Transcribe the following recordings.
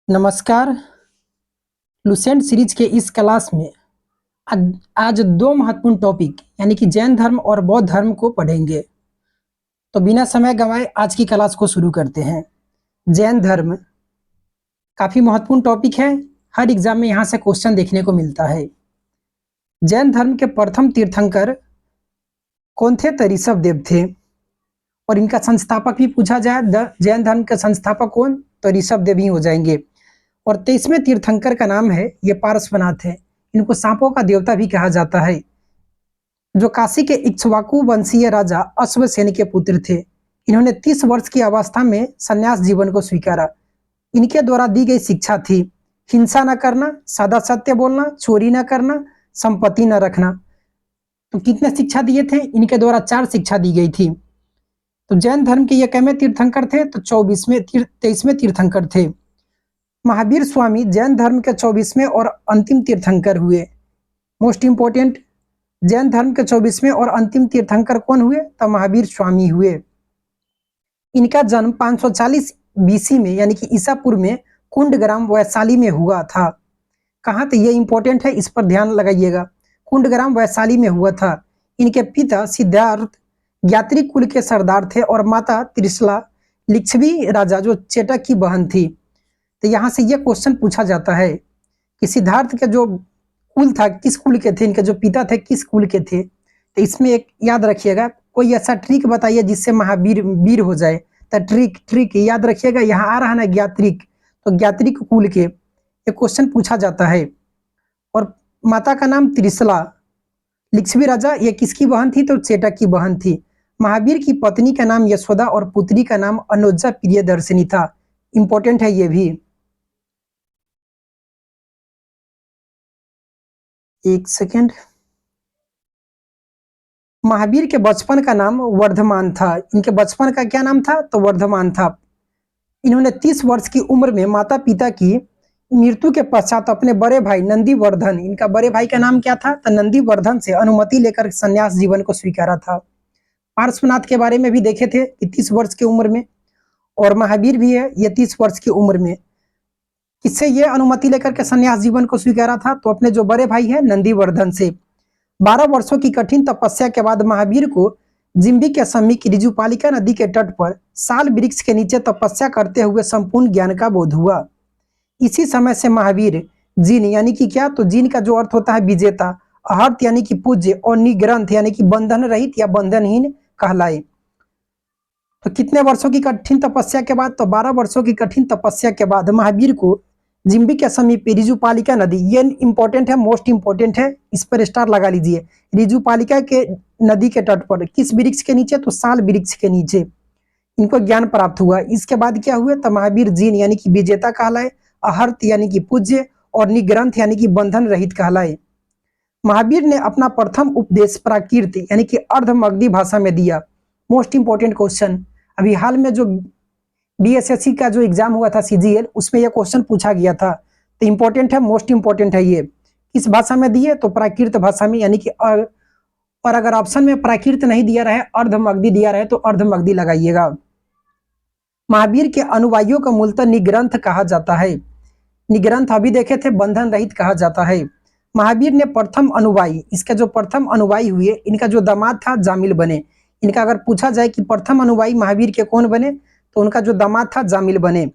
नमस्कार। Lucent series के इस क्लास में आज दो महत्वपूर्ण टॉपिक यानी कि जैन धर्म और बौद्ध धर्म को पढ़ेंगे। तो बिना समय गंवाए आज की क्लास को शुरू करते हैं। जैन धर्म काफ़ी महत्वपूर्ण टॉपिक है, हर एग्जाम में यहाँ से क्वेश्चन देखने को मिलता है। जैन धर्म के प्रथम तीर्थंकर कौन थे? तो ऋषभ देव थे। और इनका संस्थापक भी पूछा जाए, जैन धर्म के संस्थापक कौन? तो ऋषभ देव ही हो जाएंगे। और 23वें तीर्थंकर का नाम है ये पार्श्वनाथ है। इनको सांपों का देवता भी कहा जाता है, जो काशी के इक्ष्वाकु वंशीय राजा अश्वसेन के पुत्र थे। इन्होंने 30 वर्ष की अवस्था में संन्यास जीवन को स्वीकारा। इनके द्वारा दी गई शिक्षा थी हिंसा न करना, सदा सत्य बोलना, चोरी न करना, संपत्ति न रखना। तो कितने शिक्षा दिए थे? इनके द्वारा 4 शिक्षा दी गई थी। तो जैन धर्म के ये कैमे तीर्थंकर थे? तो 23वें तीर्थंकर थे। महावीर स्वामी जैन धर्म के 24वें और अंतिम तीर्थंकर हुए। मोस्ट इंपोर्टेंट, जैन धर्म के 24वें और अंतिम तीर्थंकर कौन हुए? तो महावीर स्वामी हुए। इनका जन्म 540 बीसी में यानी कि ईसा पूर्व में कुंडग्राम वैशाली में हुआ था। कहाँ? तो ये इंपॉर्टेंट है, इस पर ध्यान लगाइएगा। कुंडग्राम वैशाली में हुआ था। इनके पिता सिद्धार्थ ज्ञात्री कुल के सरदार थे और माता त्रिशला लिच्छवी राजा जो चेटक की बहन थी। तो यहाँ से ये क्वेश्चन पूछा जाता है कि सिद्धार्थ के जो कुल था किस कुल के थे, इनके जो पिता थे किस कुल के थे। तो इसमें एक याद रखिएगा, कोई ऐसा ट्रिक बताइए जिससे महावीर वीर हो जाए। तो ट्रिक याद रखिएगा, यहाँ आ रहा ना ज्ञात्रिक, तो ज्ञात्रिक कुल के ये क्वेश्चन पूछा जाता है। और माता का नाम त्रिशला लिच्छवी राजा, ये किसकी बहन थी? तो चेटक की बहन थी। महावीर की पत्नी का नाम यशोदा और पुत्री का नाम अनुजा प्रियदर्शिनी था। इंपॉर्टेंट है ये भी। एक सेकेंड। महावीर के बचपन का नाम वर्धमान था। इनके बचपन का क्या नाम था? तो वर्धमान था। इन्होंने 30 वर्ष की उम्र में माता पिता की मृत्यु के पश्चात अपने बड़े भाई नंदीवर्धन, इनका बड़े भाई का नाम क्या था? तो नंदीवर्धन से अनुमति लेकर संन्यास जीवन को स्वीकारा था। पार्श्वनाथ के बारे में भी देखे थे कि 30 वर्ष की उम्र में, और महावीर भी है ये 30 वर्ष की उम्र में। किससे ये अनुमति लेकर के संन्यास जीवन को स्वीकारा था? तो अपने जो बड़े भाई है नंदीवर्धन से। 12 वर्षों की कठिन तपस्या के बाद महावीर को जिम्बी के समीप रिजुपालिका नदी के तट पर साल वृक्ष के नीचे तपस्या करते हुए संपूर्ण ज्ञान का बोध हुआ। इसी समय से महावीर जिन यानी कि क्या? तो जिन का जो अर्थ होता है विजेता, अहर्त यानी कि पूज्य, और निग्रंथ यानी कि बंधन रहित या बंधनहीन कहलाए। तो कितने वर्षों की कठिन तपस्या के बाद? तो 12 वर्षों की कठिन तपस्या के बाद महावीर को जिम्बी के समीप रिजुपालिका नदी, ये इंपॉर्टेंट है, मोस्ट इंपॉर्टेंट है, इस पर स्टार लगा लीजिए। रिजुपालिका के नदी के तट पर किस वृक्ष के नीचे? तो साल वृक्ष के नीचे इनको ज्ञान प्राप्त हुआ। इसके बाद क्या हुए? तो महावीर जिन यानी कि विजेता कहलाए, अहर्त यानी कि पूज्य, और निग्रंथ यानी कि बंधन रहित कहलाए। महावीर ने अपना प्रथम उपदेश प्राकृत यानी कि अर्धमगधी भाषा में दिया। मोस्ट इंपॉर्टेंट क्वेश्चन, अभी हाल में जो बीएसएससी का जो एग्जाम हुआ था सीजीएल, उसमें यह क्वेश्चन पूछा गया था। तो इंपॉर्टेंट है, मोस्ट इंपॉर्टेंट है ये। किस भाषा में दिए? तो प्राकृत भाषा में यानी कि और अगर ऑप्शन में प्राकृत नहीं दिया रहे, अर्धमगधी दिया रहे, तो अर्धमगधी लगाइएगा। महावीर के अनुयायियों को मूलतः निग्रंथ कहा जाता है। निग्रंथ अभी देखे थे, बंधन रहित कहा जाता है। महावीर ने प्रथम अनुयायी, इसका जो प्रथम अनुयायी हुए, इनका जो दामाद था जामिल बने। इनका अगर पूछा जाए कि प्रथम अनुयायी महावीर के कौन बने, तो उनका जो दामाद था जामिल बने।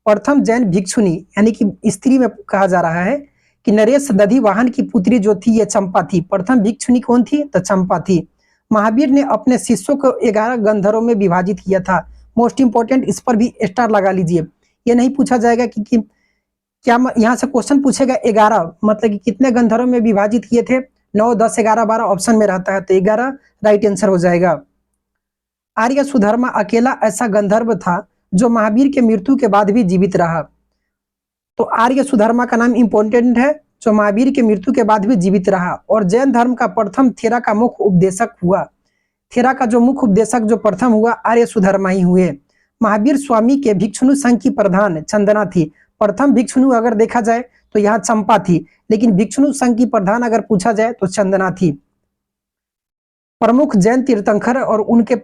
प्रथम जैन भिक्षुनी यानी कि स्त्री में कहा जा रहा है कि नरेश दधिवाहन की पुत्री जो थी ये चंपा थी। प्रथम भिक्षुनी कौन थी? तो चंपा थी। महावीर ने अपने शिष्यों को 11 गंधर्वों में विभाजित किया था। मोस्ट इंपॉर्टेंट, इस पर भी स्टार लगा लीजिए। ये नहीं पूछा जाएगा कि क्या, यहाँ से क्वेश्चन पूछेगा 11 मतलब कि कितने गंधर्वों में विभाजित किए थे? 9, 10, 11, 12 ऑप्शन में रहता है, तो 11 राइट आंसर हो जाएगा। आर्य सुधर्मा अकेला ऐसा गंधर्व था जो महावीर के मृत्यु के बाद भी जीवित रहा। तो आर्य सुधर्मा का नाम इंपॉर्टेंट है, जो महावीर के मृत्यु के बाद भी जीवित रहा। और जैन धर्म का प्रथम थेरा का मुख्य उपदेशक हुआ। थेरा का जो मुख्य उपदेशक जो प्रथम हुआ, आर्य सुधर्मा ही हुए। महावीर स्वामी के भिक्षुनु संघ की प्रधान चंदना थी। प्रथम भिक्षुनु अगर देखा जाए तो यहाँ चंपा थी, लेकिन भिक्षुनु संघ की प्रधान अगर पूछा जाए तो चंदना थी। प्रमुख जैन तीर्थंकर और उनके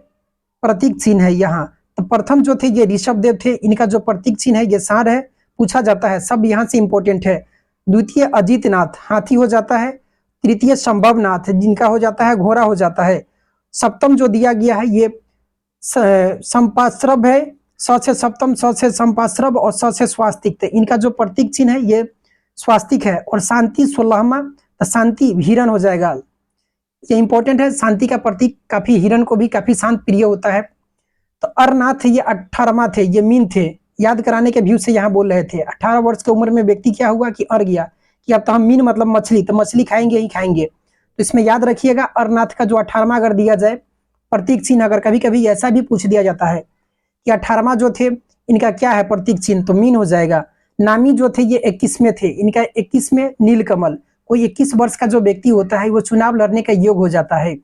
प्रतीक चिन्ह है यहाँ। तो प्रथम जो थे ये ऋषभ देव थे, इनका जो प्रतीक चिन्ह है ये सांड है। पूछा जाता है, सब यहाँ से इंपॉर्टेंट है। द्वितीय अजितनाथ हाथी हो जाता है। तृतीय संभवनाथ जिनका हो जाता है घोड़ा हो जाता है। सप्तम जो दिया गया है ये संपाश्रभ है। स से सप्तम, स से संपाश्रभ और स से स्वास्तिक। तो इनका जो प्रतीक चिन्ह है ये स्वास्तिक है। और शांति 16वां, तो शांति हिरण हो जाएगा। ये इंपॉर्टेंट है, शांति का प्रतीक काफी, हिरण को भी काफी शांत प्रिय होता है। तो अरनाथ ये 18वां थे, ये मीन थे, याद कराने के व्यू से यहाँ बोल रहे थे। 18 वर्ष की उम्र में व्यक्ति क्या हुआ कि अर गया कि अब तो हम मीन मतलब मछली, तो मछली खाएंगे ही खाएंगे। तो इसमें याद रखिएगा अरनाथ का जो 18वां अगर दिया जाए प्रतीक चिन्ह, अगर कभी कभी ऐसा भी पूछ दिया जाता है कि 18वां जो थे इनका क्या है प्रतीक चिन्ह, तो मीन हो जाएगा। नामी जो थे ये 21वें थे, इनका 21 में नीलकमल। कोई 21 वर्ष का जो व्यक्ति होता है वो चुनाव लड़ने का योग हो जाता है।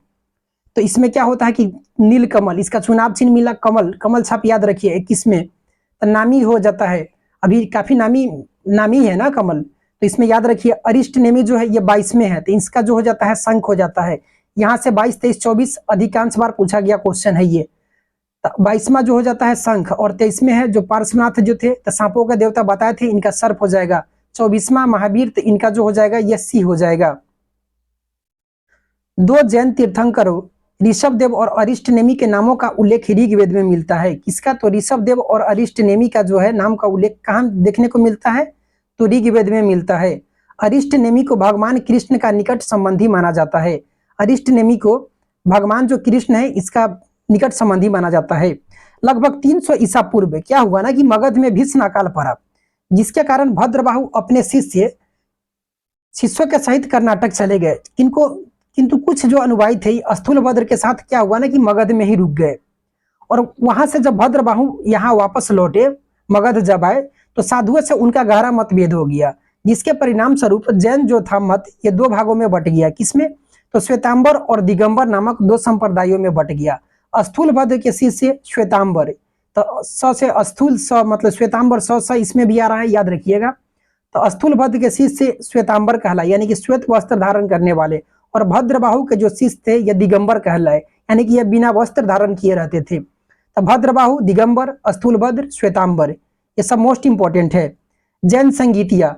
तो इसमें क्या होता है कि नीलकमल, इसका चुनाव चिन्ह मिला कमल, कमल छाप याद रखिए 21 में, तो नामी हो जाता है। अभी काफी नामी नामी है ना कमल, तो इसमें याद रखिए। अरिष्ट नेमी जो है ये 22 में है, तो इसका जो हो जाता है शंख हो जाता है। यहाँ से 22, 23, 24 अधिकांश बार पूछा गया क्वेश्चन है ये। 22वां जो हो जाता है शंख, और 23 में है जो पार्श्वनाथ जो थे, तो सांपों का देवता बताए थे, इनका सर्प हो जाएगा। 24वां महावीर, तो इनका जो हो जाएगा ये सी हो जाएगा। दो जैन तीर्थंकरों ऋषभदेव और अरिष्टनेमी के नामों का उल्लेख ऋग्वेद में मिलता है। किसका, तो ऋषभदेव और अरिष्टनेमी का जो है नाम का उल्लेख कहाँ देखने को मिलता है, तो ऋग्वेद में मिलता है। अरिष्टनेमी को भगवान कृष्ण का निकट संबंधी माना जाता है। अरिष्टनेमी को भगवान जो कृष्ण है इसका निकट संबंधी माना जाता है। लगभग 300 ईसा पूर्व क्या हुआ ना कि मगध में भीषण अकाल पड़ा, जिसके कारण भद्रबाहु अपने शिष्यों के सहित कर्नाटक चले गए। किंतु कुछ जो अनुयायी थे स्थूलभद्र के साथ क्या हुआ ना कि मगध में ही रुक गए। और वहां से जब भद्रबाहु यहाँ वापस लौटे, मगध जब आए, तो साधुओं से उनका गहरा मतभेद हो गया, जिसके परिणाम स्वरूप जैन जो था मत ये दो भागों में बट गया। किसमें, तो श्वेतांबर और दिगंबर नामक दो संप्रदायों में बट गया। स्थूलभद्र के शिष्य श्वेतांबर, तो स से स्थूल स मतलब श्वेतांबर, स इसमें भी आ रहा है, याद रखिएगा। तो स्थूलभद्र के शिष्य श्वेतांबर कहलाए, यानी कि श्वेत वस्त्र धारण करने वाले। और भद्रबाहु के जो शिष्य थे ये दिगंबर कहलाए, यानी कि ये बिना वस्त्र धारण किए रहते थे। तो भद्रबाहु, दिगंबर, स्थूलभद्र, श्वेतांबर, ये सब मोस्ट इंपॉर्टेंट है। जैन संगीतिया,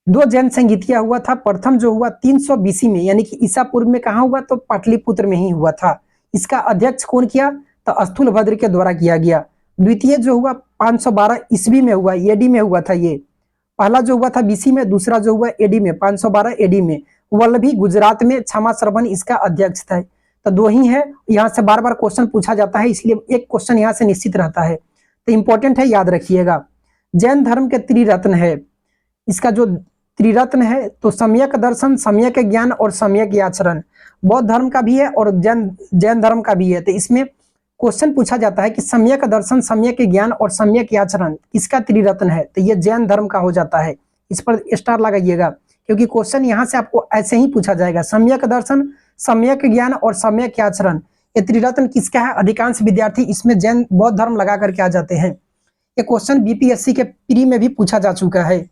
दो जैन संगीतिया हुआ था। प्रथम जो हुआ 300 बीसी में, यानी कि ईसा पूर्व में कहाँ हुआ, तो पाटलिपुत्र में ही हुआ था। इसका अध्यक्ष कौन किया, तो स्थूलभद्र के द्वारा किया गया। द्वितीय जो हुआ 512 ईस्वी में हुआ, एडी में हुआ था ये। पहला जो हुआ था बीसी में, दूसरा जो हुआ एडी में 512 एडी में। वल्लभी गुजरात में, क्षमा श्रवण इसका अध्यक्ष था। तो दो ही है, यहाँ से बार बार क्वेश्चन पूछा जाता है, इसलिए एक क्वेश्चन यहाँ से निश्चित रहता है, तो इंपॉर्टेंट है, याद रखिएगा। जैन धर्म के त्रिरत्न है, इसका जो त्रिरत्न है तो सम्यक दर्शन, सम्यक ज्ञान और सम्यक आचरण। बौद्ध धर्म का भी है और जैन धर्म का भी है। तो इसमें क्वेश्चन पूछा जाता है कि सम्यक दर्शन, सम्यक ज्ञान और सम्यक आचरण किसका त्रिरत्न है, तो ये जैन धर्म का हो जाता है। इस पर स्टार लगाइएगा, क्योंकि क्वेश्चन यहाँ से आपको ऐसे ही पूछा जाएगा। सम्यक दर्शन, सम्यक ज्ञान और सम्यक आचरण, ये त्रिरत्न किसका है। अधिकांश विद्यार्थी इसमें जैन बौद्ध धर्म लगा करके आ जाते हैं। ये क्वेश्चन बीपीएससी के प्री में भी पूछा जा चुका है।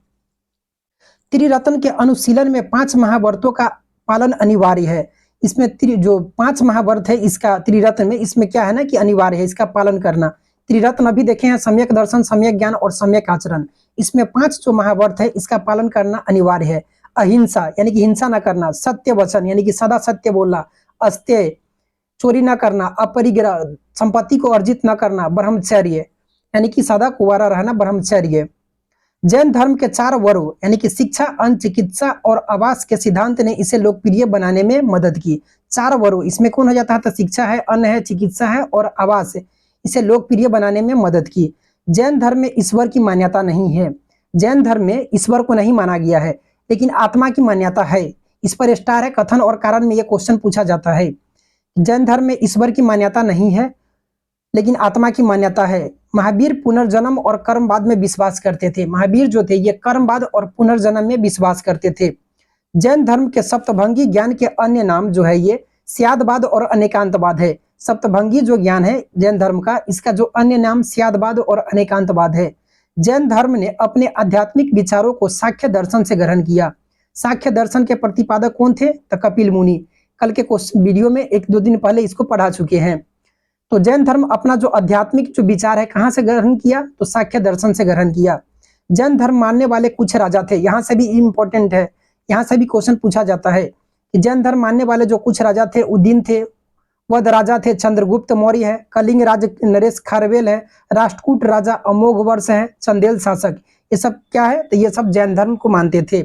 त्रिरत्न के अनुशीलन में 5 महाव्रतों का पालन अनिवार्य है। इसमें जो 5 महाव्रत है इसका त्रिरत्न में, इसमें क्या है ना कि अनिवार्य है इसका पालन करना। त्रिरत्न अभी देखे हैं, सम्यक दर्शन, सम्यक ज्ञान और सम्यक आचरण। इसमें 5 जो महाव्रत है इसका पालन करना अनिवार्य है। अहिंसा यानी कि हिंसा न करना, सत्य वचन यानी कि सदा सत्य बोलना, अस्तेय चोरी न करना, अपरिग्रह संपत्ति को अर्जित न करना, ब्रह्मचर्य यानी कि सदा कुंवारा रहना, ब्रह्मचर्य। जैन धर्म के 4 वरों यानी कि शिक्षा, अन्न, चिकित्सा और आवास के सिद्धांत ने इसे लोकप्रिय बनाने में मदद की। 4 वरों, इसमें कौन हो जाता है, तो शिक्षा है, अन्न है, चिकित्सा है और आवास है, इसे लोकप्रिय बनाने में मदद की। जैन धर्म में ईश्वर की मान्यता नहीं है। जैन धर्म में ईश्वर को नहीं माना गया है, लेकिन आत्मा की मान्यता है। इस पर स्टार है, कथन और कारण में यह क्वेश्चन पूछा जाता है। जैन धर्म में ईश्वर की मान्यता नहीं है, लेकिन आत्मा की मान्यता है। महावीर पुनर्जन्म और कर्मवाद में विश्वास करते थे। महावीर जो थे ये कर्मवाद और पुनर्जन्म में विश्वास करते थे। जैन धर्म के सप्तभंगी ज्ञान के अन्य नाम जो है ये स्यादवाद और अनेकांतवाद है। सप्तभंगी जो ज्ञान है जैन धर्म का, इसका जो अन्य नाम स्यादवाद और अनेकांतवाद है। जैन धर्म ने अपने आध्यात्मिक विचारों को सांख्य दर्शन से ग्रहण किया। सांख्य दर्शन के प्रतिपादक कौन थे, तो कपिल मुनि। कल के वीडियो में 1-2 दिन पहले इसको पढ़ा चुके हैं। तो जैन धर्म अपना जो आध्यात्मिक जो विचार है कहाँ से ग्रहण किया, तो सांख्य दर्शन से ग्रहण किया। जैन धर्म मानने वाले कुछ राजा थे, यहाँ से भी इंपॉर्टेंट है, यहाँ से भी क्वेश्चन पूछा जाता है कि जैन धर्म मानने वाले जो कुछ राजा थे, उद्दीन थे, वध राजा थे चंद्रगुप्त मौर्य है, कलिंग राज नरेश खारवेल है, राष्ट्रकूट राजा अमोघ वर्ष है, चंदेल शासक, ये सब क्या है, तो ये सब जैन धर्म को मानते थे।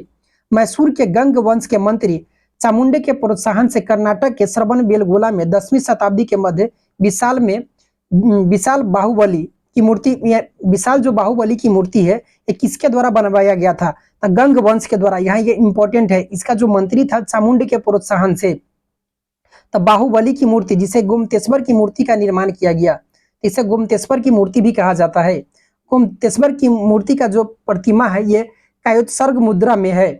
मैसूर के गंग वंश के मंत्री चामुंडे के प्रोत्साहन से कर्नाटक के श्रवण बेलगोला में 10वीं शताब्दी के मध्य विशाल बाहुबली की मूर्ति, विशाल जो बाहुबली की मूर्ति है, ये किसके द्वारा बनवाया गया था, तो गंग वंश के द्वारा। यहाँ ये इंपॉर्टेंट है, इसका जो मंत्री था चामुंड के प्रोत्साहन से, तो बाहुबली की मूर्ति जिसे गुमतेश्वर की मूर्ति का निर्माण किया गया, इसे गुमतेश्वर की मूर्ति भी कहा जाता है। गुमतेश्वर की मूर्ति का जो प्रतिमा है ये कायोत्सर्ग मुद्रा में है,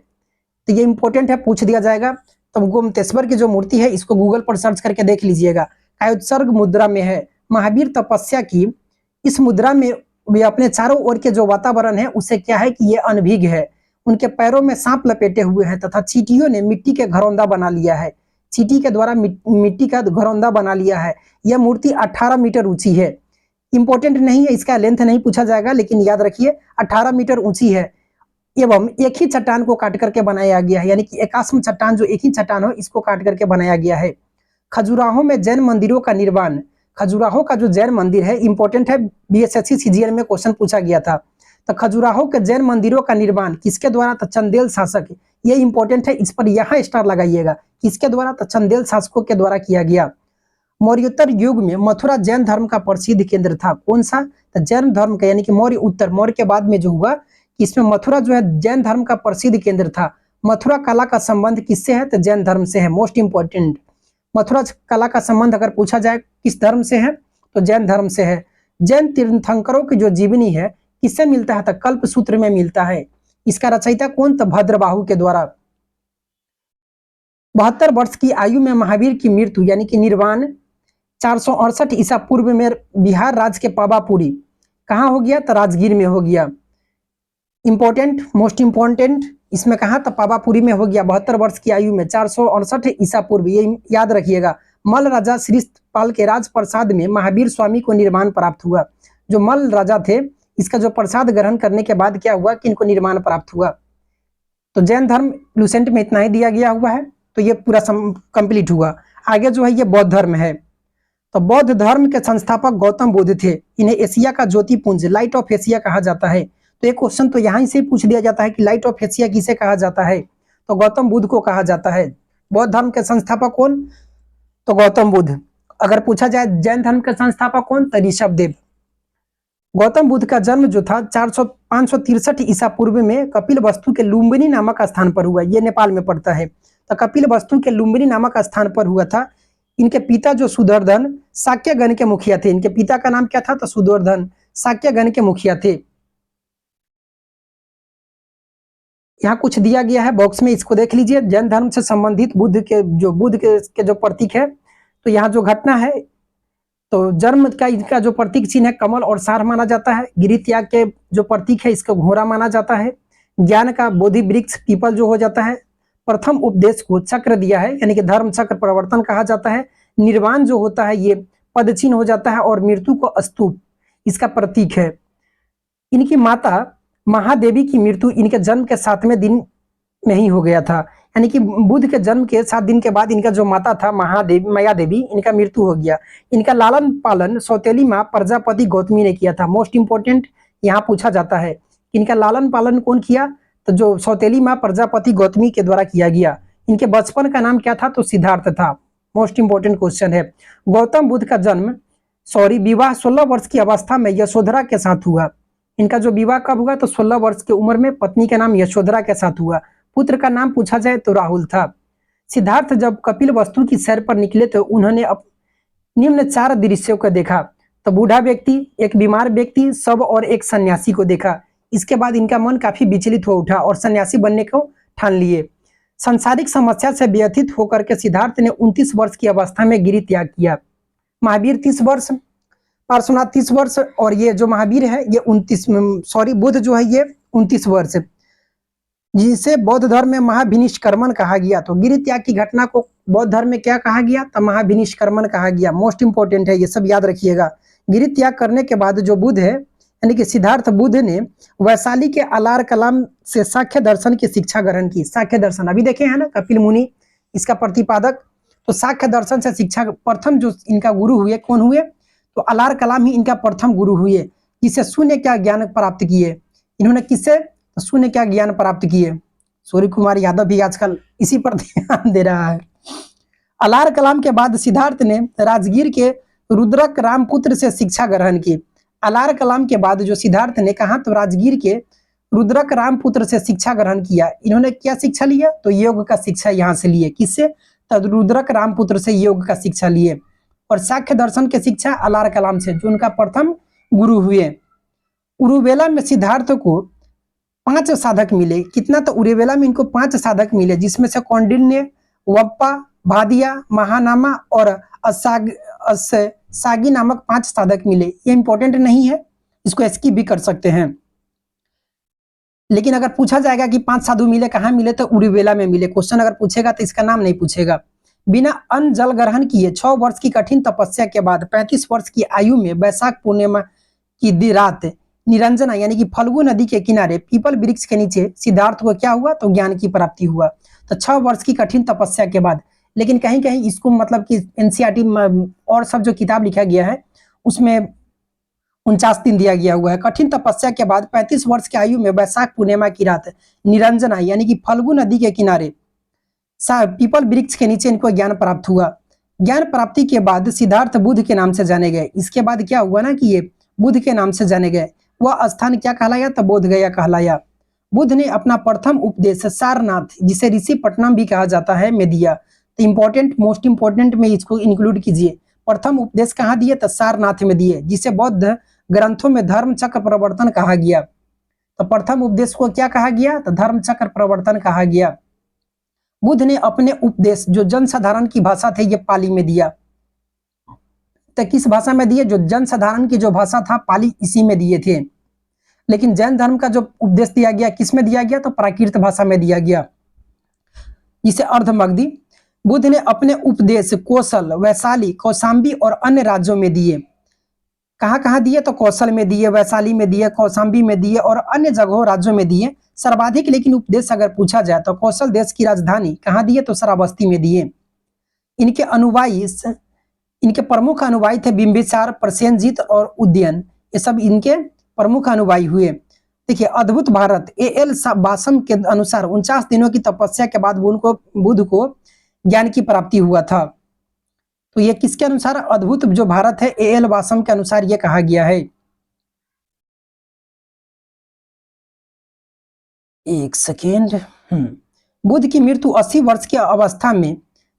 तो ये इंपॉर्टेंट है, पूछ दिया जाएगा। तो गुमतेश्वर की जो मूर्ति है इसको गूगल पर सर्च करके देख लीजिएगा, कायोत्सर्ग मुद्रा में है। महावीर तपस्या की इस मुद्रा में वे अपने चारों ओर के जो वातावरण है उसे क्या है कि ये अनभिज्ञ है। उनके पैरों में सांप लपेटे हुए हैं तथा चींटियों ने मिट्टी के घरौंदा बना लिया है, चींटी के द्वारा मिट्टी का घरौंदा बना लिया है। यह मूर्ति 18 मीटर ऊंची है, इंपॉर्टेंट नहीं है, इसका लेंथ नहीं पूछा जाएगा, लेकिन याद रखिए 18 मीटर ऊंची है एवं एक ही चट्टान को काट करके बनाया गया है, यानी कि एकाश्म चट्टान जो एक ही चट्टान हो इसको काट करके बनाया गया है। खजुराहो में जैन मंदिरों का निर्माण, खजुराहो का जो जैन मंदिर है इंपॉर्टेंट है, बीएसएससी सीजीएल में क्वेश्चन पूछा गया था। तो खजुराहो के जैन मंदिरों का निर्माण किसके द्वारा, तो चंदेल शासक, ये इंपॉर्टेंट है, इस पर यहाँ स्टार लगाइएगा, किसके द्वारा, तो चंदेल शासकों के द्वारा किया गया। मौर्योत्तर युग में मथुरा जैन धर्म का प्रसिद्ध केंद्र था, कौन सा, तो जैन धर्म का, यानी कि मौर्य उत्तर, मौर्य के बाद में जो हुआ इसमें मथुरा जो है जैन धर्म का प्रसिद्ध केंद्र था। मथुरा कला का संबंध किससे है, तो जैन धर्म से है, मोस्ट इंपॉर्टेंट। मथुरा कला का संबंध अगर पूछा जाए किस धर्म से है, तो जैन धर्म से है। जैन तीर्थंकरों की जो जीवनी है किससे मिलता है, तो कल्प सूत्र में मिलता है। इसका रचयिता कौन, तो भद्रबाहु के द्वारा। 72 वर्ष की आयु में महावीर की मृत्यु यानी कि निर्वाण 468 ईसा पूर्व में बिहार राज्य के पावापुरी कहाँ हो गया, तो राजगीर में हो गया। इंपॉर्टेंट, मोस्ट इंपॉर्टेंट, इसमें कहा, तो पावापुरी में हो गया 72 वर्ष की आयु में 468 ईसा पूर्व, ये याद रखिएगा। मल्ल राजा श्रीपाल के राजप्रसाद में महावीर स्वामी को निर्माण प्राप्त हुआ। जो मल्ल राजा थे इसका जो प्रसाद ग्रहण करने के बाद क्या हुआ कि इनको निर्माण प्राप्त हुआ। तो जैन धर्म लुसेंट में इतना ही दिया गया हुआ है, तो ये पूरा कंप्लीट हुआ। आगे जो है ये बौद्ध धर्म है। तो बौद्ध धर्म के संस्थापक गौतम बुद्ध थे, इन्हें एशिया का ज्योतिपुंज, लाइट ऑफ एशिया कहा जाता है। तो एक क्वेश्चन तो यहाँ से पूछ दिया जाता है कि लाइट ऑफ एशिया किसे कहा जाता है, तो गौतम बुद्ध को कहा जाता है। बौद्ध धर्म के संस्थापक कौन, तो गौतम बुद्ध। अगर पूछा जाए जैन धर्म के संस्थापक कौन, तो ऋषभ देव। गौतम बुद्ध का जन्म जो था 563 ईसा पूर्व में कपिल वस्तु के लुम्बिनी नामक स्थान पर हुआ, ये नेपाल में पड़ता है। तो कपिल वस्तु के लुम्बिनी नामक स्थान पर हुआ था। इनके पिता जो सुदर्धन शाक्यगण के मुखिया थे, इनके पिता का नाम क्या था, तो सुदर्धन शाक्यगण के मुखिया थे। यहाँ कुछ दिया गया है बॉक्स में, इसको देख लीजिए। जैन धर्म से संबंधित बुद्ध के जो प्रतीक है, तो यहाँ जो घटना है, तो जन्म का इनका जो प्रतीक चिन्ह है कमल और सार माना जाता है। गिरि त्याग के जो प्रतीक है इसको घोड़ा माना जाता है। ज्ञान का बोधि वृक्ष पीपल जो हो जाता है। प्रथम उपदेश को चक्र दिया है, यानी कि धर्म चक्र प्रवर्तन कहा जाता है। निर्वाण जो होता है ये पद चिन्ह हो जाता है, और मृत्यु को स्तूप इसका प्रतीक है। इनकी माता महादेवी की मृत्यु इनके जन्म के 7वें दिन में ही हो गया था, यानी कि बुद्ध के जन्म के 7 दिन के बाद इनका जो माता था महादेवी, माया देवी, इनका मृत्यु हो गया। इनका लालन पालन सौतेली माँ प्रजापति गौतमी ने किया था। मोस्ट इंपोर्टेंट यहाँ पूछा जाता है इनका लालन पालन कौन किया, तो जो सौतेली माँ प्रजापति गौतमी के द्वारा किया गया। इनके बचपन का नाम क्या था, तो सिद्धार्थ था। मोस्ट इंपोर्टेंट क्वेश्चन है। गौतम बुद्ध का विवाह 16 वर्ष की अवस्था में यशोधरा के साथ हुआ। इनका जो विवाह कब हुआ, तो 16 वर्ष की उम्र में पत्नी का नाम यशोधरा के साथ हुआ। पुत्र का नाम पूछा जाए तो राहुल था। सिद्धार्थ जब कपिल वस्तु की सैर पर निकले तो उन्होंने निम्न 4 दृश्यों को देखा। तो बूढ़ा व्यक्ति, एक बीमार व्यक्ति, शव और एक सन्यासी को देखा। इसके बाद इनका मन काफी विचलित हो उठा और सन्यासी बनने को ठान लिए। सांसारिक समस्या से व्यथित होकर के सिद्धार्थ ने 29 वर्ष की अवस्था में गिरि त्याग किया। महावीर 30 वर्ष, पार्श्वनाथ 30 वर्ष, और ये जो महावीर है ये बुद्ध जो है ये 29 वर्ष, जिसे बौद्ध धर्म में महाभिनिष्कर्मण कहा गया। तो गिरि त्याग की घटना को बौद्ध धर्म में क्या कहा गया, तो महाभिनिष्कर्मण कहा गया। मोस्ट इंपोर्टेंट है, ये सब याद रखिएगा। गिरि त्याग करने के बाद जो बुद्ध है, यानी कि सिद्धार्थ बुद्ध ने वैशाली के अलार कलाम से सांख्य दर्शन की शिक्षा ग्रहण की। सांख्य दर्शन अभी देखे हैं ना, कपिल मुनि इसका प्रतिपादक। तो सांख्य दर्शन से शिक्षा प्रथम जो इनका गुरु हुए कौन हुए, तो अलार कलाम ही इनका प्रथम गुरु हुए, जिसे शून्य क्या ज्ञान प्राप्त किए। इन्होंने किससे, तो शून्य क्या ज्ञान प्राप्त किए। सूर्य कुमार यादव भी आजकल इसी पर ध्यान दे रहा है। अलार कलाम के बाद सिद्धार्थ ने राजगीर के रुद्रक रामपुत्र से शिक्षा ग्रहण की। अलार कलाम के बाद जो सिद्धार्थ ने कहा, तो राजगीर के रुद्रक रामपुत्र से शिक्षा ग्रहण किया। इन्होंने क्या शिक्षा लिया, तो योग का शिक्षा यहाँ से लिए। किससे, तो रुद्रक रामपुत्र से योग का शिक्षा लिए। और सांख्य दर्शन की शिक्षा अलार कलाम से, जो उनका प्रथम गुरु हुए। उरुवेला में सिद्धार्थ को 5 साधक मिले। कितना, तो उरुवेला में इनको 5 साधक मिले, जिसमें से कौंडिन्य, वप्पा, भादिया, महानामा और सागी नामक 5 साधक मिले। ये इंपॉर्टेंट नहीं है, इसको स्किप भी कर सकते हैं। लेकिन अगर पूछा जाएगा कि 5 साधु मिले, कहाँ मिले, तो उरुवेला में मिले। क्वेश्चन अगर पूछेगा तो इसका नाम नहीं पूछेगा। बिना अन्न जल ग्रहण किए 6 वर्ष की कठिन तपस्या के बाद 35 वर्ष की आयु में वैशाख पूर्णिमा की रात निरंजना यानी कि फल्गु नदी के किनारे पीपल वृक्ष के नीचे सिद्धार्थ को क्या हुआ, तो ज्ञान की प्राप्ति हुआ। तो 6 वर्ष की कठिन तपस्या के बाद। लेकिन कहीं कहीं इसको मतलब कि एनसीईआरटी और सब जो किताब लिखा गया है उसमें 49 दिन दिया गया हुआ है। कठिन तपस्या के बाद 35 वर्ष की आयु में वैशाख पूर्णिमा की रात निरंजना यानी कि फल्गु नदी के किनारे पीपल वृक्ष के नीचे इनको ज्ञान प्राप्त हुआ। ज्ञान प्राप्ति के बाद सिद्धार्थ बुद्ध के नाम से जाने गए। इसके बाद क्या हुआ ना कि ये बुद्ध के नाम से जाने गए। वह स्थान क्या कहलाया, तो बोध गया कहलाया। बुद्ध ने अपना प्रथम उपदेश सारनाथ, जिसे ऋषि पटनम भी कहा जाता है, में दिया। तो इंपॉर्टेंट, मोस्ट इंपॉर्टेंट में इसको इंक्लूड कीजिए। प्रथम उपदेश कहाँ दिए, तो सारनाथ में दिए, जिसे बौद्ध ग्रंथों में धर्म चक्र प्रवर्तन कहा गया। तो प्रथम उपदेश को क्या कहा गया, तो धर्म चक्र प्रवर्तन कहा गया। बुद्ध ने अपने उपदेश जो जनसाधारण की भाषा थे ये पाली में दिया। तो किस भाषा में दिए, जो जनसाधारण की जो भाषा था पाली, इसी में दिए थे। लेकिन जैन धर्म का जो उपदेश दिया गया किस में दिया गया, तो प्राकृत भाषा में दिया गया, जिसे अर्धमगधी। बुद्ध ने अपने उपदेश कौशल, वैशाली, कौशाम्बी और अन्य राज्यों में दिए। कहाँ कहाँ दिए, तो कौशल में दिए, वैशाली में दिए, कौशाम्बी में दिए और अन्य जगहों राज्यों में दिए। सर्वाधिक लेकिन उपदेश अगर पूछा जाए तो कौशल देश की राजधानी कहाँ दिए, तो श्रावस्ती में दिए। इनके अनुयायी, इनके प्रमुख अनुयायी थे बिंबिसार, प्रसेनजीत और उदयन। ये सब इनके प्रमुख अनुयायी हुए। देखिए, अद्भुत भारत एएल बासम के अनुसार 49 दिनों की तपस्या के बाद बुद्ध को ज्ञान की प्राप्ति हुआ था। तो ये किसके अनुसार, अद्भुत जो भारत है एएल बासम के अनुसार ये कहा गया है। एक सेकेंड। बुद्ध की मृत्यु 80 वर्ष की अवस्था में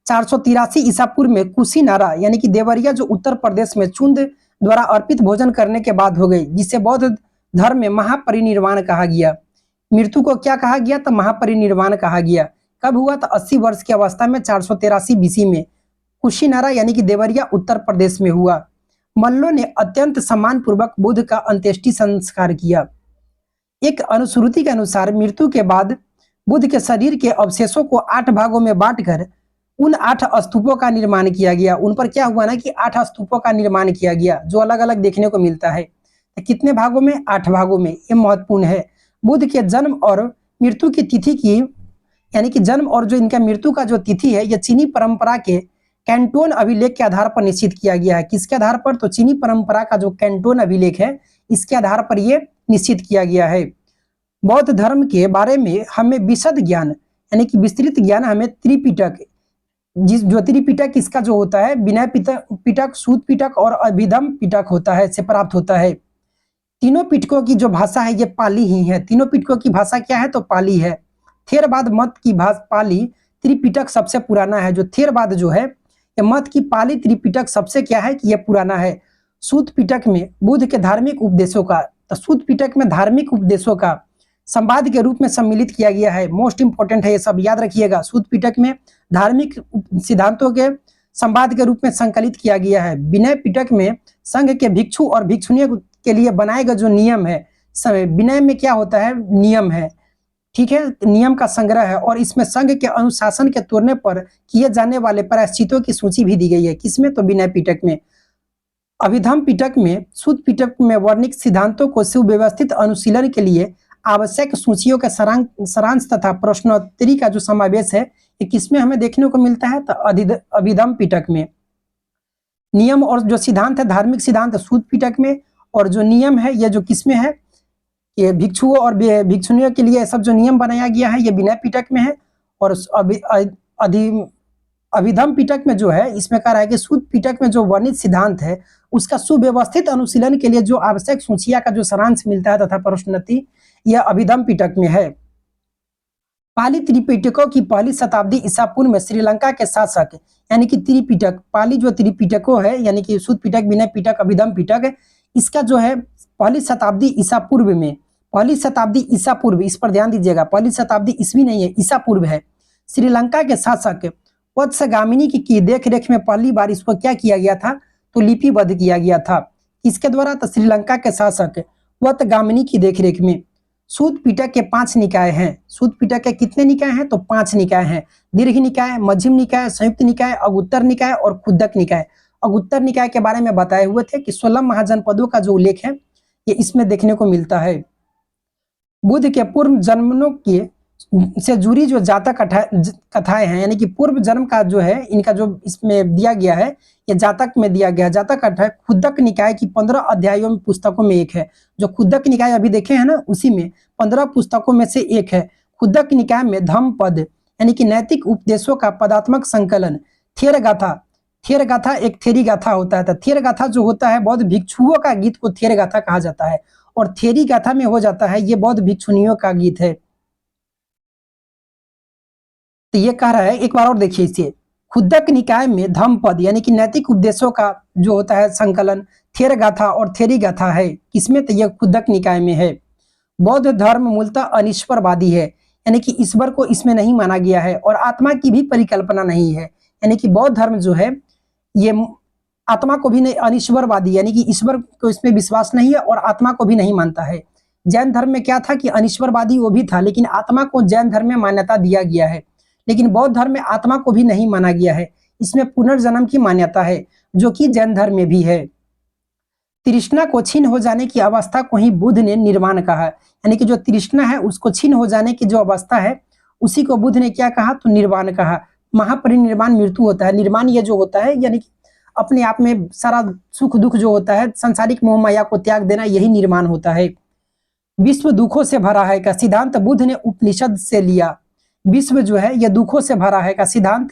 483 ईसा पूर्व में कुशीनारा यानी कि देवरिया जो उत्तर प्रदेश में चुंद द्वारा अर्पित भोजन करने के बाद हो गई, जिसे बौद्ध धर्म में महापरिनिर्वाण कहा गया। मृत्यु को क्या कहा गया, तो महापरिनिर्वाण कहा गया। कब हुआ, तो 80 वर्ष की अवस्था में 483 बीसी में कुशीनारा यानी कि देवरिया उत्तर प्रदेश में हुआ। मल्लों ने अत्यंत सम्मान पूर्वक बुद्ध का अंत्येष्टि संस्कार किया। एक अनुश्रुति के अनुसार मृत्यु के बाद बुद्ध के शरीर के अवशेषों को 8 भागों में बांटकर उन 8 स्तूपों का निर्माण किया गया। उन पर क्या हुआ ना कि 8 स्तूपों का निर्माण किया गया, जो अलग अलग देखने को मिलता है। तो कितने भागों में, 8 भागों में। ये महत्वपूर्ण है। बुद्ध के जन्म और मृत्यु की तिथि की यानी कि जन्म और जो इनका मृत्यु का जो तिथि है, यह चीनी परंपरा के कैंटोन अभिलेख के आधार पर निश्चित किया गया है। किसके आधार पर, तो चीनी परंपरा का जो कैंटोन अभिलेख है इसके आधार पर यह निश्चित किया गया है। बौद्ध धर्म के बारे में हमें विशद ज्ञान यानी कि विस्तृत ज्ञान हमें त्रिपिटक, जो त्रिपिटक इसका जो होता है विनय पिटक, सूत पिटक और अभिधम पिटक होता है, से प्राप्त होता है। तीनों पिटकों की जो भाषा है ये पाली ही है। तीनों पिटकों की भाषा क्या है, तो पाली है। थेरवाद मत की भाषा पाली त्रिपिटक सबसे पुराना है। जो थेरवाद जो है ये मत की पाली त्रिपिटक सबसे क्या है कि यह पुराना है। सूत पिटक में बुद्ध के धार्मिक उपदेशों का, तो सूत पिटक में धार्मिक उपदेशों का संवाद के रूप में सम्मिलित किया गया है। मोस्ट इंपॉर्टेंट है, ये सब याद रखिएगा। सूत पिटक में धार्मिक सिद्धांतों के संवाद के रूप में संकलित किया गया है। विनय पिटक में संघ के भिक्षु और भिक्षुणियों के लिए बनाए गए जो नियम है, विनय में क्या होता है, नियम है, ठीक है, नियम का संग्रह है। और इसमें संघ के अनुशासन के तोड़ने पर किए जाने वाले प्रायश्चितों की सूची भी दी गई है। किसमें, तो विनय पिटक में। अभिधम पिटक में सूत पिटक में वर्णित सिद्धांतों को सुव्यवस्थित अनुशीलन के लिए आवश्यक सूचियों का सारांश तथा प्रश्नोत्तरी का जो समावेश है ये किसमें हमें देखने को मिलता है? तो अभिधम पिटक में। नियम और जो सिद्धांत है धार्मिक सिद्धांत सूत पिटक में, और जो नियम है ये जो किसमें है? ये भिक्षुओं और भिक्षुणियों के लिए सब जो नियम बनाया गया है ये विनय पिटक में है। और अभिधम पिटक में जो है इसमें कह रहा है कि सूत पिटक में जो वर्णित सिद्धांत है उसका सुव्यवस्थित अनुशीलन के लिए जो आवश्यक सूचिया का जो सारांश मिलता है तथा प्रश्नोत्तरी यह अभिधम पिटक में है। पाली त्रिपिटकों की पहली शताब्दी ईसा पूर्व में श्रीलंका के शासक यानी कि त्रिपिटक, पाली जो त्रिपिटकों है यानी कि सूत पिटक, विनय पिटक, अभिधम पिटक, इसका जो है पहली शताब्दी ईसा पूर्व में, पहली शताब्दी ईसा पूर्व, इस पर ध्यान दीजिएगा, पहली शताब्दी ईस्वी नहीं है, ईसा पूर्व है। श्रीलंका के शासक वत्सगामिनी की देख रेख में पहली बार इसको क्या किया गया था? तो लिपिबद्ध किया गया था। किसके द्वारा? तो श्रीलंका के शासक वत्सगामिनी की देखरेख में। सूत पिटक के 5 निकाय हैं। सूत पिटक के कितने निकाय हैं? तो 5 निकाय हैं। दीर्घ निकाय, मध्यम निकाय, संयुक्त निकाय, अगुत्तर निकाय और खुद्दक निकाय। अगुत्तर निकाय के बारे में बताए हुए थे कि 16 महाजनपदों का जो उल्लेख है ये इसमें देखने को मिलता है। बुद्ध के पूर्व जन्मों के से जुड़ी जो जातक कथाएं हैं यानी कि पूर्व जन्म का जो है इनका जो इसमें दिया गया है ये जातक में दिया गया। जातक कथा खुद्दक निकाय की 15 अध्यायों में पुस्तकों में एक है। जो खुद्दक निकाय अभी देखे हैं ना उसी में 15 पुस्तकों में से एक है। खुद्दक निकाय में धम्म पद यानी कि नैतिक उपदेशों का पदात्मक संकलन, थेर गाथा, थेर गाथा एक थेरी गाथा होता है। तो थेर गाथा जो होता है बौद्ध भिक्षुओं का गीत को थेर गाथा कहा जाता है, और थेरी गाथा में हो जाता है ये बौद्ध भिक्षुणियों का गीत है। तो ये कह रहा है, एक बार और देखिए इसे, खुद्दक निकाय में धम्म पद यानी कि नैतिक उपदेशों का जो होता है संकलन थेर गाथा और थेरी गाथा है। किसमें? तो यह खुद्दक निकाय में है। बौद्ध धर्म मूलतः अनिश्वरवादी है यानी कि ईश्वर को इसमें नहीं माना गया है और आत्मा की भी परिकल्पना नहीं है। यानी कि बौद्ध धर्म जो है ये आत्मा को भी नहीं, अनिश्वरवादी यानी कि ईश्वर को इसमें विश्वास नहीं है और आत्मा को भी नहीं मानता है। जैन धर्म में क्या था कि अनिश्वरवादी वो भी था लेकिन आत्मा को जैन धर्म में मान्यता दिया गया है, लेकिन बौद्ध धर्म में आत्मा को भी नहीं माना गया है। इसमें पुनर्जन्म की मान्यता है जो कि जैन धर्म में भी है। तृष्णा को छीन हो जाने की अवस्था को ही बुद्ध ने निर्वाण कहा, यानी कि जो तृष्णा है उसको छीन हो जाने की जो अवस्था है उसी को बुद्ध ने क्या कहा? तो निर्वाण कहा। महापरिनिर्वाण मृत्यु होता है। निर्वाण ये जो होता है यानी कि अपने आप में सारा सुख दुख जो होता है, सांसारिक मोह माया को त्याग देना, यही निर्वाण होता है। विश्व दुखों से भरा है का सिद्धांत बुद्ध ने उपनिषद से लिया। विश्व जो है यह दुखों से भरा है का सिद्धांत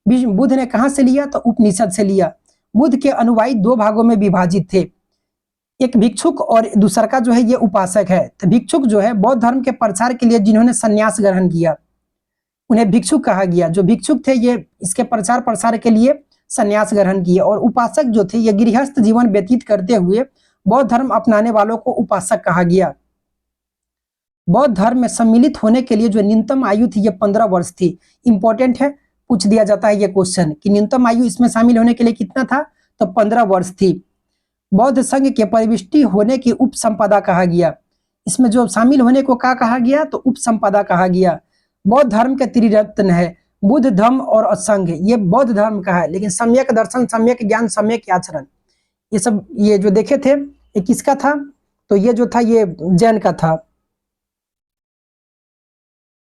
बुद्ध ने कहां से लिया? तो उपनिषद से लिया। बुद्ध के अनुयायी 2 भागों में विभाजित थे, एक भिक्षुक और दूसरा का जो है ये उपासक है। तो भिक्षुक जो है बौद्ध धर्म के प्रचार के लिए जिन्होंने संन्यास ग्रहण किया उन्हें भिक्षुक कहा गया। जो भिक्षुक थे ये इसके प्रचार प्रसार के लिए संन्यास ग्रहण किए, और उपासक जो थे ये गृहस्थ जीवन व्यतीत करते हुए बौद्ध धर्म अपनाने वालों को उपासक कहा गया। बौद्ध धर्म में सम्मिलित होने के लिए जो न्यूनतम आयु थी ये 15 वर्ष थी। इंपॉर्टेंट है, पूछ दिया जाता है ये क्वेश्चन कि न्यूनतम आयु इसमें शामिल होने के लिए कितना था? तो 15 वर्ष थी। बौद्ध संघ के परिविष्टि होने की उपसंपदा कहा गया। इसमें जो शामिल होने को क्या कहा गया? तो उपसंपदा कहा गया। बौद्ध धर्म के त्रिरत्न है बुद्ध, धम्म और असंघ। ये बौद्ध धर्म का है, लेकिन सम्यक दर्शन, सम्यक ज्ञान, सम्यक आचरण, ये सब ये जो देखे थे ये किसका था? तो ये जो था ये जैन का था।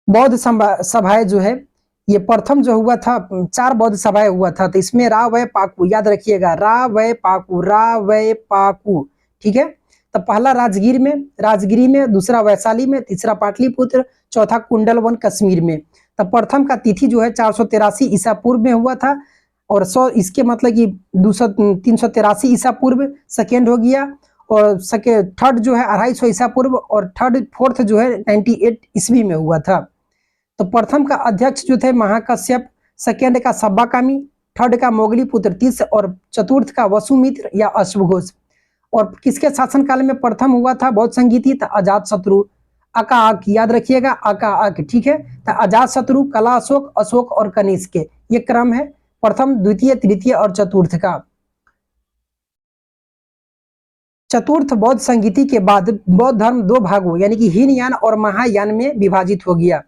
बौद्ध सभाएं जो है ये प्रथम जो हुआ था 4 बौद्ध सभाएं हुआ था। तो इसमें रा वै पाकू, याद रखिएगा, रा वै पाकू, रा वै पाकू, ठीक है। तो पहला राजगिरी में, दूसरा वैशाली में, तीसरा पाटलिपुत्र, चौथा कुंडलवन कश्मीर में। तो प्रथम का तिथि जो है 483 ईसा पूर्व में हुआ था, और 100 इसके मतलब कि 383 ईसा पूर्व सेकेंड हो गया, और थर्ड जो है 250 ईसा पूर्व, और फोर्थ जो है 98 ईस्वी में हुआ था। तो प्रथम का अध्यक्ष जो थे महाकश्यप, सेकेंड का सब्बाकामी, थर्ड का मोगलीपुत्र तीस, और चतुर्थ का वसुमित्र या अश्वघोष। और किसके शासनकाल में प्रथम हुआ था बौद्ध संगीति? तो अजात शत्रु, अकाक, याद रखिएगा, अकाक, ठीक है। तो अजात शत्रु, कला अशोक, अशोक और कनिष्क, ये क्रम है प्रथम, द्वितीय, तृतीय और चतुर्थ का। चतुर्थ बौद्ध संगीति के बाद बौद्ध धर्म 2 भागों यानी कि हीनयान और महायान में विभाजित हो गया।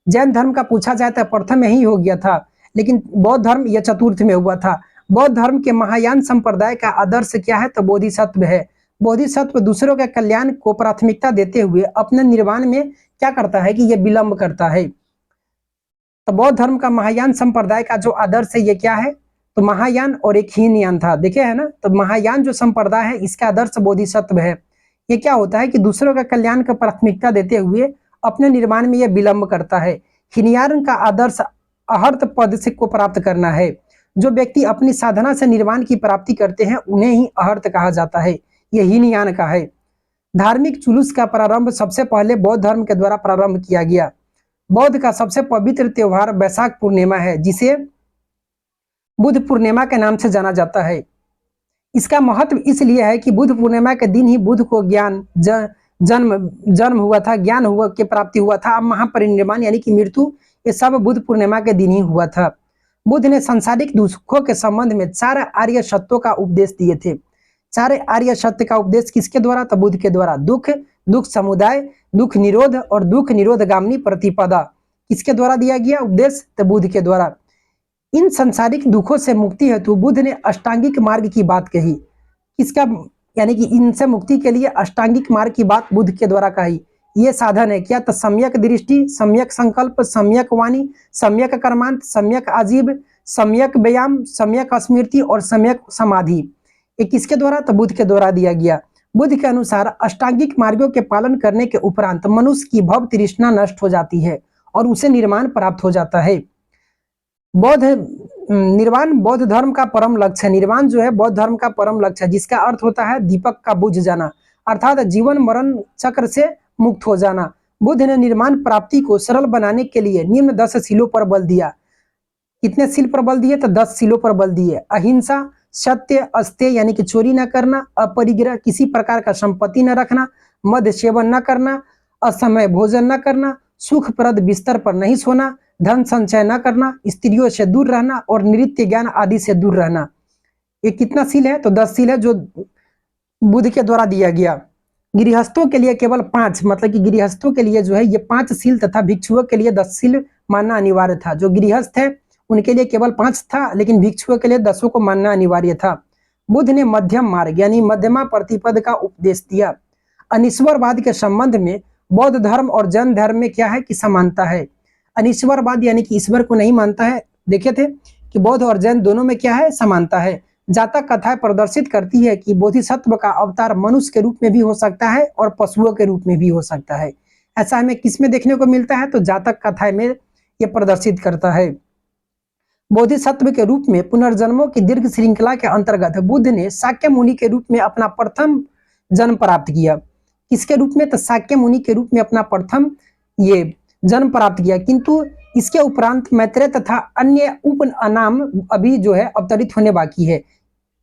जैन धर्म का पूछा जाए तो प्रथम में ही हो गया था, लेकिन बौद्ध धर्म यह चतुर्थ में हुआ था। बौद्ध धर्म के महायान संप्रदाय का आदर्श क्या है? तो बोधिसत्व है। बोधिसत्व दूसरों के कल्याण को प्राथमिकता देते हुए अपने निर्वाण में क्या करता है कि यह विलंब करता है। तो बौद्ध धर्म का महायान संप्रदाय का जो आदर्श है ये क्या है? तो महायान और एक हीनयान था, देखे है ना। तो महायान जो संप्रदाय है इसका आदर्श बोधिसत्व है। ये क्या होता है कि दूसरों का कल्याण को प्राथमिकता देते हुए अपने निर्माण में यह विलंब करता है। हीनयान का आदर्श अहर्त पद से को प्राप्त करना है। जो व्यक्ति अपनी साधना से निर्वाण की प्राप्ति करते हैं उन्हें ही अहर्त कहा जाता है। यह हीनयान का है। धार्मिक जुलूस का प्रारंभ सबसे पहले बौद्ध धर्म के द्वारा प्रारंभ किया गया। बौद्ध का सबसे पवित्र त्योहार वैशाख पूर्णिमा है, जिसे बुद्ध पूर्णिमा के नाम से जाना जाता है। इसका महत्व इसलिए है कि बुद्ध पूर्णिमा के दिन ही बुद्ध को जन्म हुआ था, ज्ञान हुआ की प्राप्ति हुआ था। महापरिनिर्वाण यानी कि मृत्यु, ये सब बुद्ध पूर्णिमा के दिन ही हुआ था। बुद्ध ने सांसारिक दुखों के संबंध में 4 आर्य सत्यों का उपदेश दिए थे। 4 आर्य सत्य का उपदेश किसके द्वारा? तो बुद्ध के द्वारा। दुख, दुख समुदाय, दुख निरोध और दुख निरोधगामिनी प्रतिपदा किसके द्वारा दिया गया उपदेश? तो बुद्ध के द्वारा। इन संसारिक दुखों से मुक्ति हेतु बुद्ध ने अष्टांगिक मार्ग की बात कही। किसका? यानी कि इनसे मुक्ति के लिए अष्टांगिक मार्ग की बात बुद्ध के द्वारा कही। ये साधन है क्या? तो सम्यक दृष्टि, सम्यक संकल्प, सम्यक वाणी, सम्यक कर्मांत, सम्यक आजीव, सम्यक व्यायाम, सम्यक स्मृति और सम्यक समाधि। ये किसके द्वारा? तो बुद्ध के द्वारा दिया गया। बुद्ध के अनुसार अष्टांगिक मार्गों के पालन करने के उपरांत मनुष्य की भव तृष्णा नष्ट हो जाती है और उसे निर्वाण प्राप्त हो जाता है। निर्वाण बौद्ध धर्म का परम लक्ष्य है। निर्वाण जो है बौद्ध धर्म का परम लक्ष्य है, जिसका अर्थ होता है दीपक का बुझ जाना, अर्थात जीवन मरण चक्र से मुक्त हो जाना। बुद्ध ने निर्वाण प्राप्ति को सरल बनाने के लिए निम्न 10 शीलों पर बल दिया। कितने शील पर बल दिए? तो 10 शीलों पर बल दिए। अहिंसा, सत्य, अस्तेय यानी कि चोरी न करना, अपरिग्रह किसी प्रकार का संपत्ति न रखना, मद्य सेवन न करना, असमय भोजन न करना, सुखप्रद बिस्तर पर नहीं सोना, धन संचय न करना, स्त्रियों से दूर रहना और नृत्य ज्ञान आदि से दूर रहना। ये कितना शील है? तो 10 शील है जो बुद्ध के द्वारा दिया गया। गृहस्थों के लिए केवल 5, मतलब कि गृहस्थों के लिए जो है ये 5 शील तथा भिक्षुओं के लिए 10 शील मानना अनिवार्य था। जो गृहस्थ है उनके लिए केवल 5 था, लेकिन भिक्षुओं के लिए 10 को मानना अनिवार्य था। बुद्ध ने मध्यम मार्ग यानी मध्यमा प्रतिपद का उपदेश दिया। अनिश्वरवाद के संबंध में बौद्ध धर्म और जैन धर्म में क्या है कि समानता है। अनिश्वरवाद यानी कि ईश्वर को नहीं मानता है। देखे थे कि बौद्ध और जैन दोनों में क्या है? समानता है। जातक कथाएं प्रदर्शित करती है कि बोधिसत्व का अवतार मनुष्य के रूप में भी हो सकता है और पशुओं के रूप में भी हो सकता है। ऐसा हमें किस में देखने को मिलता है? तो जातक कथाएं में यह प्रदर्शित करता है। बोधिसत्व के रूप में पुनर्जन्मों की दीर्घ श्रृंखला के अंतर्गत बुद्ध ने शाक्य मुनि के रूप में अपना प्रथम जन्म प्राप्त किया। किसके रूप में? तो शाक्य मुनि के रूप में अपना प्रथम ये जन्म प्राप्त किया। किंतु इसके उपरांत मैत्रेय तथा अन्य उपनाम अभी जो है अवतरित होने बाकी है।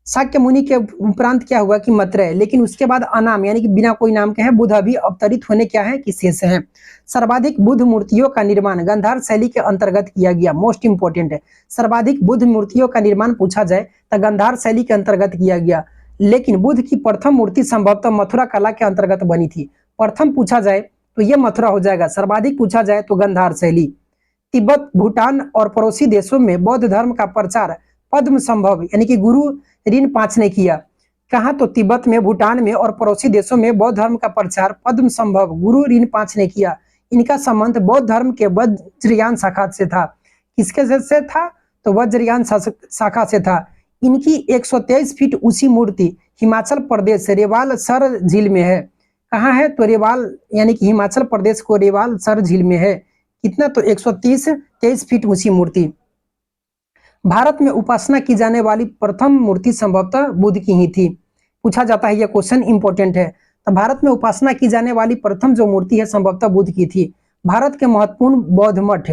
शाक्य मुनि के उपरांत क्या हुआ कि मैत्रेय, लेकिन उसके बाद अनाम यानी कि बिना कोई नाम के है बुद्ध अभी अवतरित होने क्या है कि शेष है। सर्वाधिक बुद्ध मूर्तियों का निर्माण गांधार शैली के अंतर्गत किया गया। मोस्ट इंपोर्टेंट है, सर्वाधिक बुद्ध मूर्तियों का निर्माण पूछा जाए तो गांधार शैली के अंतर्गत किया गया। लेकिन बुद्ध की प्रथम मूर्ति संभवतः मथुरा कला के अंतर्गत बनी थी। प्रथम पूछा जाए तो यह मथुरा हो जाएगा, सर्वाधिक पूछा जाए तो गांधार शैली। तिब्बत, भूटान और पड़ोसी देशों में बौद्ध धर्म का प्रचार पद्म संभव यानी कि गुरु ऋण-5 ने किया। कहा? तो तिब्बत में, भूटान में और पड़ोसी देशों में बौद्ध धर्म का प्रचार पद्म संभव गुरु ऋण-5 ने किया। इनका संबंध बौद्ध धर्म के वज्रयान शाखा से था। किसके से था? तो वज्रयान शाखा से था। इनकी 123 फीट ऊंची मूर्ति हिमाचल प्रदेश रेवाल सर झील में है। कहाँ है? तो रेवाल यानी कि हिमाचल प्रदेश को रेवाल सर झील में है। कितना? तो 123 फीट ऊंची मूर्ति। भारत में उपासना की जाने वाली प्रथम मूर्ति संभवतः बुद्ध की ही थी। पूछा जाता है, यह क्वेश्चन इंपॉर्टेंट है। तो भारत में उपासना की जाने वाली प्रथम जो मूर्ति है संभवतः बुद्ध की थी। भारत के महत्वपूर्ण बौद्ध मठ,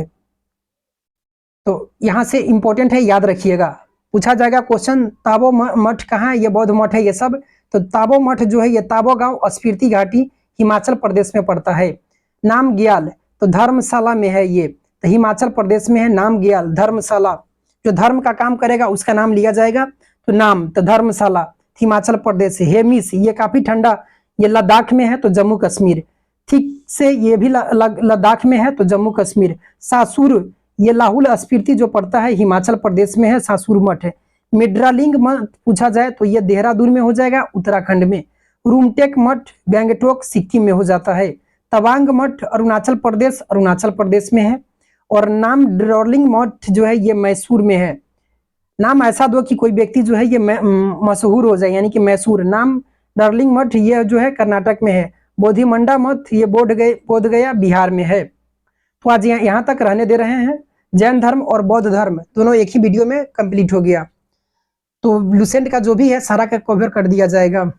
तो यहाँ से इंपॉर्टेंट है, याद रखिएगा। पूछा जाएगा क्वेश्चन, ताबो मठ कहाँ है? ये बौद्ध मठ है ये सब। तो ताबो मठ जो है ये ताबो गांव स्फीति घाटी हिमाचल प्रदेश में पड़ता है। नाम ग्याल तो धर्मशाला में है, ये तो हिमाचल प्रदेश में है। नाम ग्याल धर्मशाला, जो धर्म का काम करेगा उसका नाम लिया जाएगा। तो नाम तो धर्मशाला हिमाचल प्रदेश है। हेमिस ये काफी ठंडा, ये लद्दाख में है तो जम्मू कश्मीर। ठीक से ये भी लद्दाख में है तो जम्मू कश्मीर। सासुर ये लाहौल स्फीति जो पड़ता है हिमाचल प्रदेश में है, सासुर मठ है। मिड्रालिंग मठ पूछा जाए तो ये देहरादून में हो जाएगा, उत्तराखंड में। रूमटेक मठ गंगटोक सिक्किम में हो जाता है। तवांग मठ अरुणाचल प्रदेश में है। और नाम ड्रोलिंग मठ जो है ये मैसूर में है। नाम ऐसा दो कि कोई व्यक्ति जो है ये मशहूर हो जाए, यानी कि मैसूर। नाम डार्लिंग मठ ये जो है कर्नाटक में है। बोधिमंडा मठ ये बोध गया बिहार में है। तो आज यहाँ तक रहने दे रहे हैं। जैन धर्म और बौद्ध धर्म दोनों एक ही वीडियो में कंप्लीट हो गया। तो लुसेंट का जो भी है सारा का कवर कर दिया जाएगा,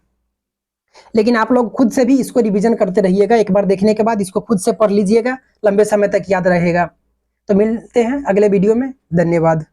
लेकिन आप लोग खुद से भी इसको रिवीजन करते रहिएगा। एक बार देखने के बाद इसको खुद से पढ़ लीजिएगा, लंबे समय तक याद रहेगा। तो मिलते हैं अगले वीडियो में। धन्यवाद।